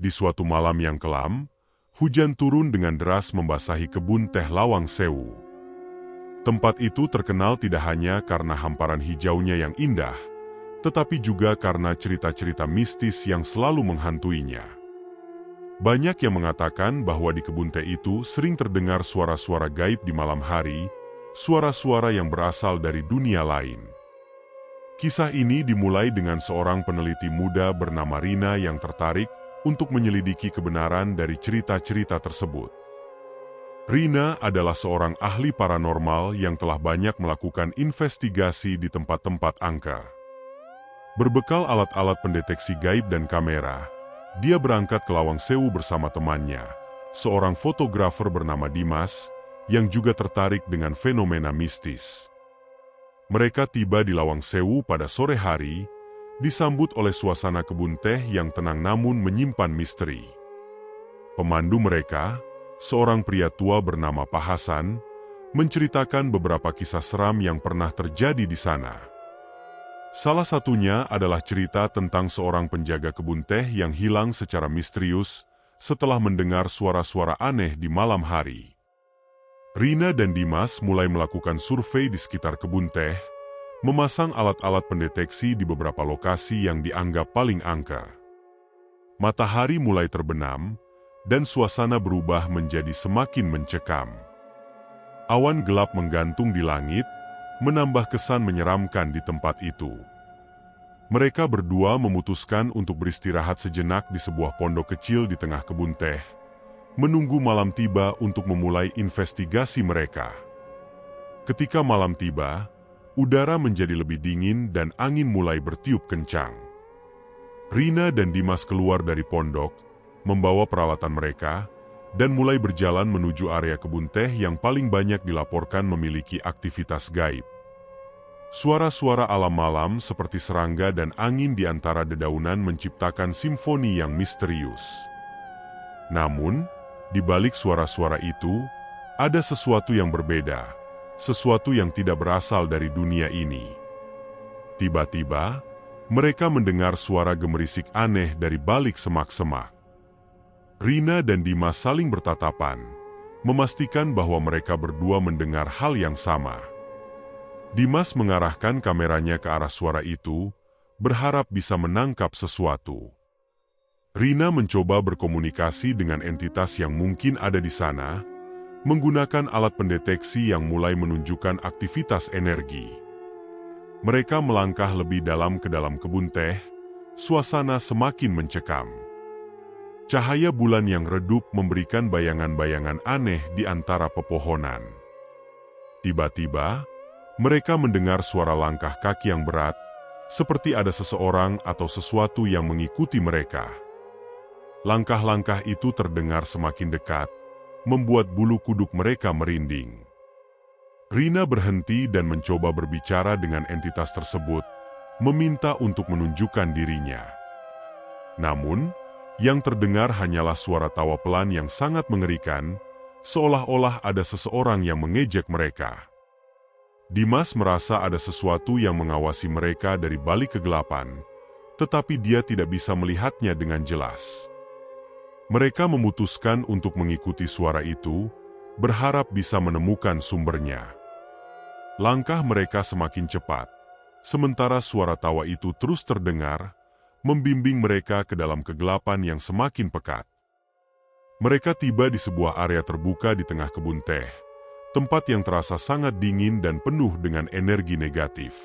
Di suatu malam yang kelam, hujan turun dengan deras membasahi kebun teh Lawang Sewu. Tempat itu terkenal tidak hanya karena hamparan hijaunya yang indah, tetapi juga karena cerita-cerita mistis yang selalu menghantuinya. Banyak yang mengatakan bahwa di kebun teh itu sering terdengar suara-suara gaib di malam hari, suara-suara yang berasal dari dunia lain. Kisah ini dimulai dengan seorang peneliti muda bernama Rina yang tertarik untuk menyelidiki kebenaran dari cerita-cerita tersebut. Rina adalah seorang ahli paranormal yang telah banyak melakukan investigasi di tempat-tempat angker. Berbekal alat-alat pendeteksi gaib dan kamera, dia berangkat ke Lawang Sewu bersama temannya, seorang fotografer bernama Dimas, yang juga tertarik dengan fenomena mistis. Mereka tiba di Lawang Sewu pada sore hari, disambut oleh suasana kebun teh yang tenang namun menyimpan misteri. Pemandu mereka, seorang pria tua bernama Pak Hasan, menceritakan beberapa kisah seram yang pernah terjadi di sana. Salah satunya adalah cerita tentang seorang penjaga kebun teh yang hilang secara misterius setelah mendengar suara-suara aneh di malam hari. Rina dan Dimas mulai melakukan survei di sekitar kebun teh, memasang alat-alat pendeteksi di beberapa lokasi yang dianggap paling angker. Matahari mulai terbenam, dan suasana berubah menjadi semakin mencekam. Awan gelap menggantung di langit, menambah kesan menyeramkan di tempat itu. Mereka berdua memutuskan untuk beristirahat sejenak di sebuah pondok kecil di tengah kebun teh, menunggu malam tiba untuk memulai investigasi mereka. Ketika malam tiba, udara menjadi lebih dingin dan angin mulai bertiup kencang. Rina dan Dimas keluar dari pondok, membawa peralatan mereka, dan mulai berjalan menuju area kebun teh yang paling banyak dilaporkan memiliki aktivitas gaib. Suara-suara alam malam seperti serangga dan angin di antara dedaunan menciptakan simfoni yang misterius. Namun, di balik suara-suara itu, ada sesuatu yang berbeda, sesuatu yang tidak berasal dari dunia ini. Tiba-tiba, mereka mendengar suara gemerisik aneh dari balik semak-semak. Rina dan Dimas saling bertatapan, memastikan bahwa mereka berdua mendengar hal yang sama. Dimas mengarahkan kameranya ke arah suara itu, berharap bisa menangkap sesuatu. Rina mencoba berkomunikasi dengan entitas yang mungkin ada di sana, menggunakan alat pendeteksi yang mulai menunjukkan aktivitas energi. Mereka melangkah lebih dalam ke dalam kebun teh, suasana semakin mencekam. Cahaya bulan yang redup memberikan bayangan-bayangan aneh di antara pepohonan. Tiba-tiba, mereka mendengar suara langkah kaki yang berat, seperti ada seseorang atau sesuatu yang mengikuti mereka. Langkah-langkah itu terdengar semakin dekat, membuat bulu kuduk mereka merinding. Rina berhenti dan mencoba berbicara dengan entitas tersebut, meminta untuk menunjukkan dirinya. Namun, yang terdengar hanyalah suara tawa pelan yang sangat mengerikan, seolah-olah ada seseorang yang mengejek mereka. Dimas merasa ada sesuatu yang mengawasi mereka dari balik kegelapan, tetapi dia tidak bisa melihatnya dengan jelas. Mereka memutuskan untuk mengikuti suara itu, berharap bisa menemukan sumbernya. Langkah mereka semakin cepat, sementara suara tawa itu terus terdengar, membimbing mereka ke dalam kegelapan yang semakin pekat. Mereka tiba di sebuah area terbuka di tengah kebun teh, tempat yang terasa sangat dingin dan penuh dengan energi negatif.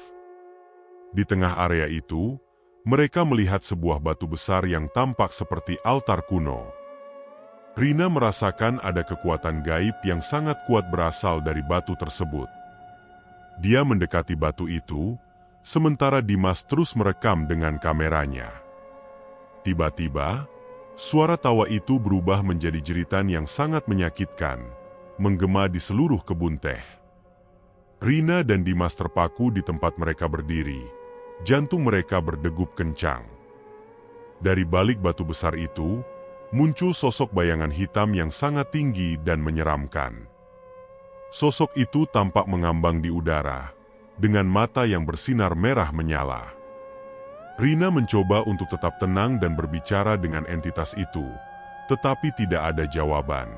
Di tengah area itu, mereka melihat sebuah batu besar yang tampak seperti altar kuno. Rina merasakan ada kekuatan gaib yang sangat kuat berasal dari batu tersebut. Dia mendekati batu itu, sementara Dimas terus merekam dengan kameranya. Tiba-tiba, suara tawa itu berubah menjadi jeritan yang sangat menyakitkan, menggema di seluruh kebun teh. Rina dan Dimas terpaku di tempat mereka berdiri, jantung mereka berdegup kencang. Dari balik batu besar itu, muncul sosok bayangan hitam yang sangat tinggi dan menyeramkan. Sosok itu tampak mengambang di udara, dengan mata yang bersinar merah menyala. Rina mencoba untuk tetap tenang dan berbicara dengan entitas itu, tetapi tidak ada jawaban.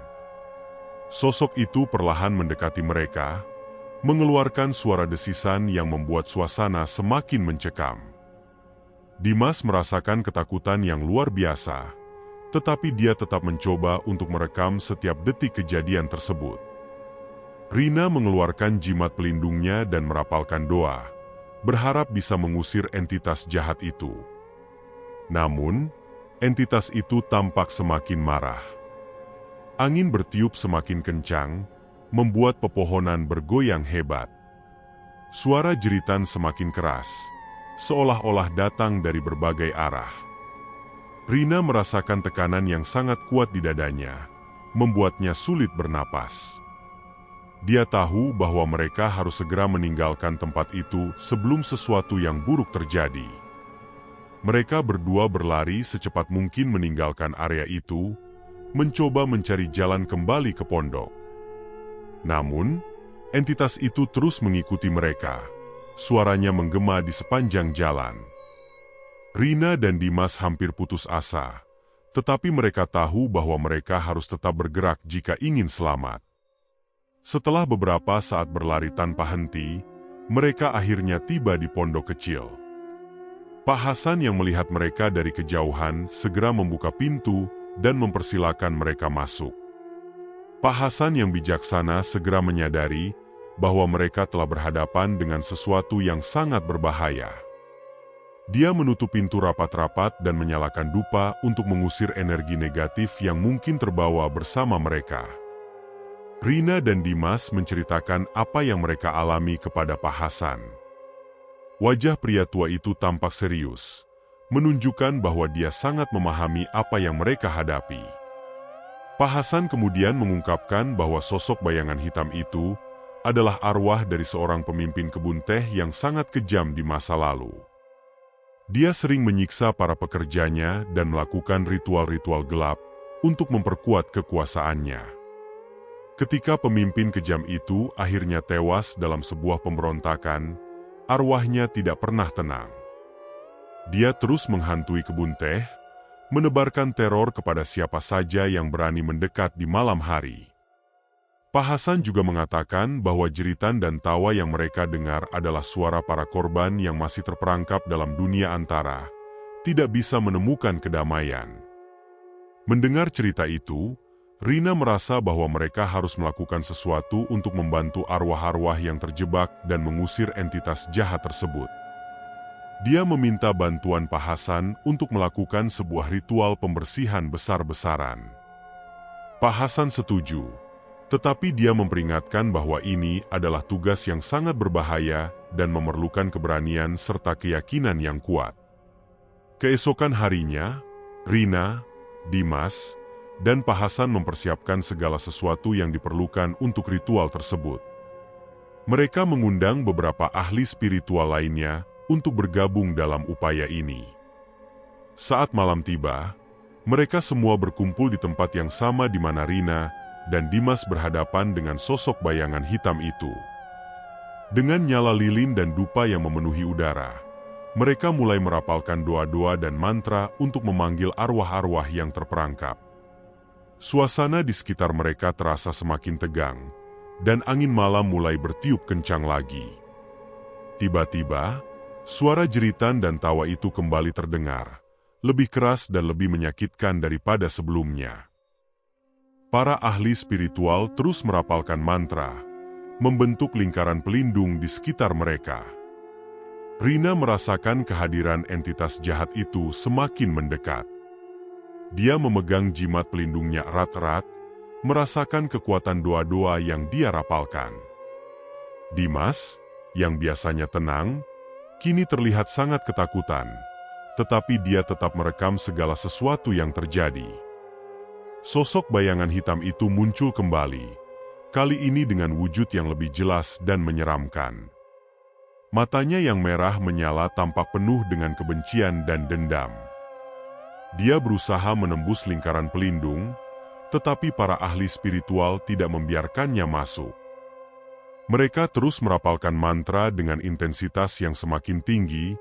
Sosok itu perlahan mendekati mereka, mengeluarkan suara desisan yang membuat suasana semakin mencekam. Dimas merasakan ketakutan yang luar biasa, tetapi dia tetap mencoba untuk merekam setiap detik kejadian tersebut. Rina mengeluarkan jimat pelindungnya dan merapalkan doa, berharap bisa mengusir entitas jahat itu. Namun, entitas itu tampak semakin marah. Angin bertiup semakin kencang, membuat pepohonan bergoyang hebat. Suara jeritan semakin keras, seolah-olah datang dari berbagai arah. Rina merasakan tekanan yang sangat kuat di dadanya, membuatnya sulit bernapas. Dia tahu bahwa mereka harus segera meninggalkan tempat itu sebelum sesuatu yang buruk terjadi. Mereka berdua berlari secepat mungkin meninggalkan area itu, mencoba mencari jalan kembali ke pondok. Namun, entitas itu terus mengikuti mereka. Suaranya menggema di sepanjang jalan. Rina dan Dimas hampir putus asa, tetapi mereka tahu bahwa mereka harus tetap bergerak jika ingin selamat. Setelah beberapa saat berlari tanpa henti, mereka akhirnya tiba di pondok kecil. Pak Hasan yang melihat mereka dari kejauhan segera membuka pintu dan mempersilakan mereka masuk. Pak Hasan yang bijaksana segera menyadari bahwa mereka telah berhadapan dengan sesuatu yang sangat berbahaya. Dia menutup pintu rapat-rapat dan menyalakan dupa untuk mengusir energi negatif yang mungkin terbawa bersama mereka. Rina dan Dimas menceritakan apa yang mereka alami kepada Pak Hasan. Wajah pria tua itu tampak serius, menunjukkan bahwa dia sangat memahami apa yang mereka hadapi. Pak Hasan kemudian mengungkapkan bahwa sosok bayangan hitam itu adalah arwah dari seorang pemimpin kebun teh yang sangat kejam di masa lalu. Dia sering menyiksa para pekerjanya dan melakukan ritual-ritual gelap untuk memperkuat kekuasaannya. Ketika pemimpin kejam itu akhirnya tewas dalam sebuah pemberontakan, arwahnya tidak pernah tenang. Dia terus menghantui kebun teh, menebarkan teror kepada siapa saja yang berani mendekat di malam hari. Pak Hasan juga mengatakan bahwa jeritan dan tawa yang mereka dengar adalah suara para korban yang masih terperangkap dalam dunia antara, tidak bisa menemukan kedamaian. Mendengar cerita itu, Rina merasa bahwa mereka harus melakukan sesuatu untuk membantu arwah-arwah yang terjebak dan mengusir entitas jahat tersebut. Dia meminta bantuan Pak Hasan untuk melakukan sebuah ritual pembersihan besar-besaran. Pak Hasan setuju, tetapi dia memperingatkan bahwa ini adalah tugas yang sangat berbahaya dan memerlukan keberanian serta keyakinan yang kuat. Keesokan harinya, Rina, Dimas, dan Pak Hasan mempersiapkan segala sesuatu yang diperlukan untuk ritual tersebut. Mereka mengundang beberapa ahli spiritual lainnya untuk bergabung dalam upaya ini. Saat malam tiba, mereka semua berkumpul di tempat yang sama di mana Rina dan Dimas berhadapan dengan sosok bayangan hitam itu. Dengan nyala lilin dan dupa yang memenuhi udara, mereka mulai merapalkan doa-doa dan mantra untuk memanggil arwah-arwah yang terperangkap. Suasana di sekitar mereka terasa semakin tegang, dan angin malam mulai bertiup kencang lagi. Tiba-tiba, suara jeritan dan tawa itu kembali terdengar, lebih keras dan lebih menyakitkan daripada sebelumnya. Para ahli spiritual terus merapalkan mantra, membentuk lingkaran pelindung di sekitar mereka. Rina merasakan kehadiran entitas jahat itu semakin mendekat. Dia memegang jimat pelindungnya erat-erat, merasakan kekuatan doa-doa yang dia rapalkan. Dimas, yang biasanya tenang, kini terlihat sangat ketakutan, tetapi dia tetap merekam segala sesuatu yang terjadi. Sosok bayangan hitam itu muncul kembali, kali ini dengan wujud yang lebih jelas dan menyeramkan. Matanya yang merah menyala tampak penuh dengan kebencian dan dendam. Dia berusaha menembus lingkaran pelindung, tetapi para ahli spiritual tidak membiarkannya masuk. Mereka terus merapalkan mantra dengan intensitas yang semakin tinggi,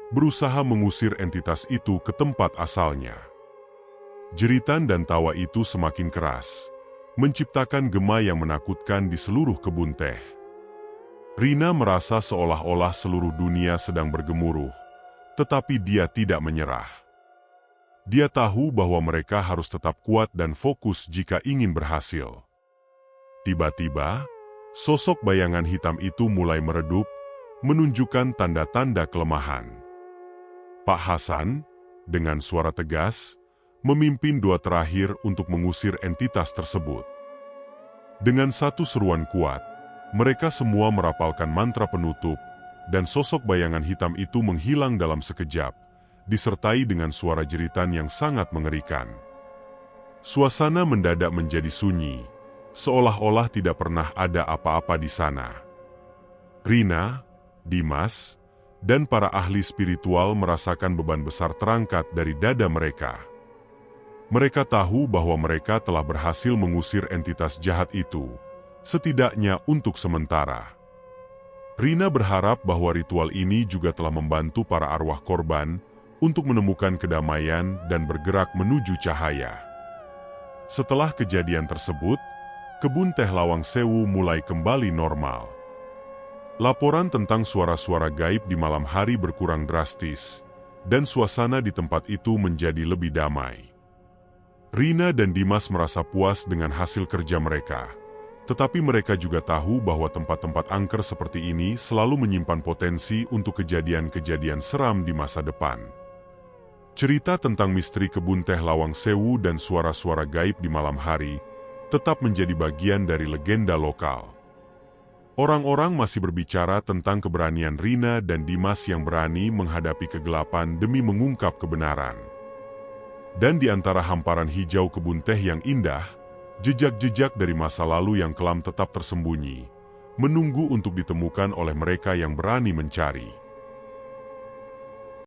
berusaha mengusir entitas itu ke tempat asalnya. Jeritan dan tawa itu semakin keras, menciptakan gema yang menakutkan di seluruh kebun teh. Rina merasa seolah-olah seluruh dunia sedang bergemuruh, tetapi dia tidak menyerah. Dia tahu bahwa mereka harus tetap kuat dan fokus jika ingin berhasil. Tiba-tiba, sosok bayangan hitam itu mulai meredup, menunjukkan tanda-tanda kelemahan. Pak Hasan, dengan suara tegas, memimpin doa terakhir untuk mengusir entitas tersebut. Dengan satu seruan kuat, mereka semua merapalkan mantra penutup, dan sosok bayangan hitam itu menghilang dalam sekejap, disertai dengan suara jeritan yang sangat mengerikan. Suasana mendadak menjadi sunyi, seolah-olah tidak pernah ada apa-apa di sana. Rina, Dimas, dan para ahli spiritual merasakan beban besar terangkat dari dada mereka. Mereka tahu bahwa mereka telah berhasil mengusir entitas jahat itu, setidaknya untuk sementara. Rina berharap bahwa ritual ini juga telah membantu para arwah korban untuk menemukan kedamaian dan bergerak menuju cahaya. Setelah kejadian tersebut, kebun teh Lawang Sewu mulai kembali normal. Laporan tentang suara-suara gaib di malam hari berkurang drastis, dan suasana di tempat itu menjadi lebih damai. Rina dan Dimas merasa puas dengan hasil kerja mereka, tetapi mereka juga tahu bahwa tempat-tempat angker seperti ini selalu menyimpan potensi untuk kejadian-kejadian seram di masa depan. Cerita tentang misteri kebun teh Lawang Sewu dan suara-suara gaib di malam hari tetap menjadi bagian dari legenda lokal. Orang-orang masih berbicara tentang keberanian Rina dan Dimas yang berani menghadapi kegelapan demi mengungkap kebenaran. Dan di antara hamparan hijau kebun teh yang indah, jejak-jejak dari masa lalu yang kelam tetap tersembunyi, menunggu untuk ditemukan oleh mereka yang berani mencari.